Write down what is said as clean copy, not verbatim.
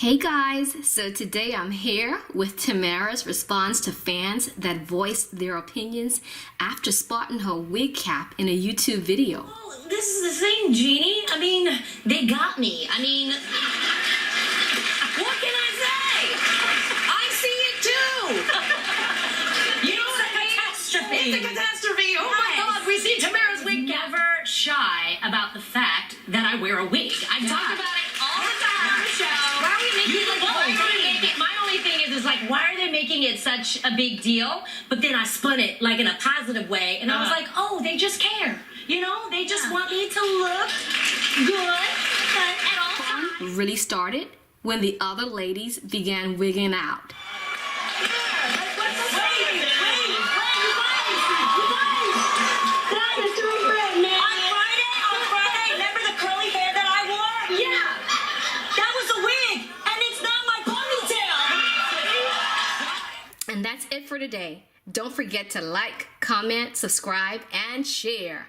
Hey guys, so today I'm here with Tamera's response to fans that voiced their opinions after spotting her wig cap in a YouTube video. Well, this is the thing, Jeannie. I mean, they got me. What can I say? I see it too. You know what I mean? Catastrophe. It's a catastrophe. Oh my God, we see Tamera's wig cap. Never shy about the fact that I wear a wig. I talk about it all the time on the show. Why are we making My only thing is like, why are they making it such a big deal? But then I spun it like in a positive way, and I was like, oh, they just care. You know, they just want me to look good at all times. Really started when the other ladies began wigging out. And that's it for today. Don't forget to like, comment, subscribe, and share.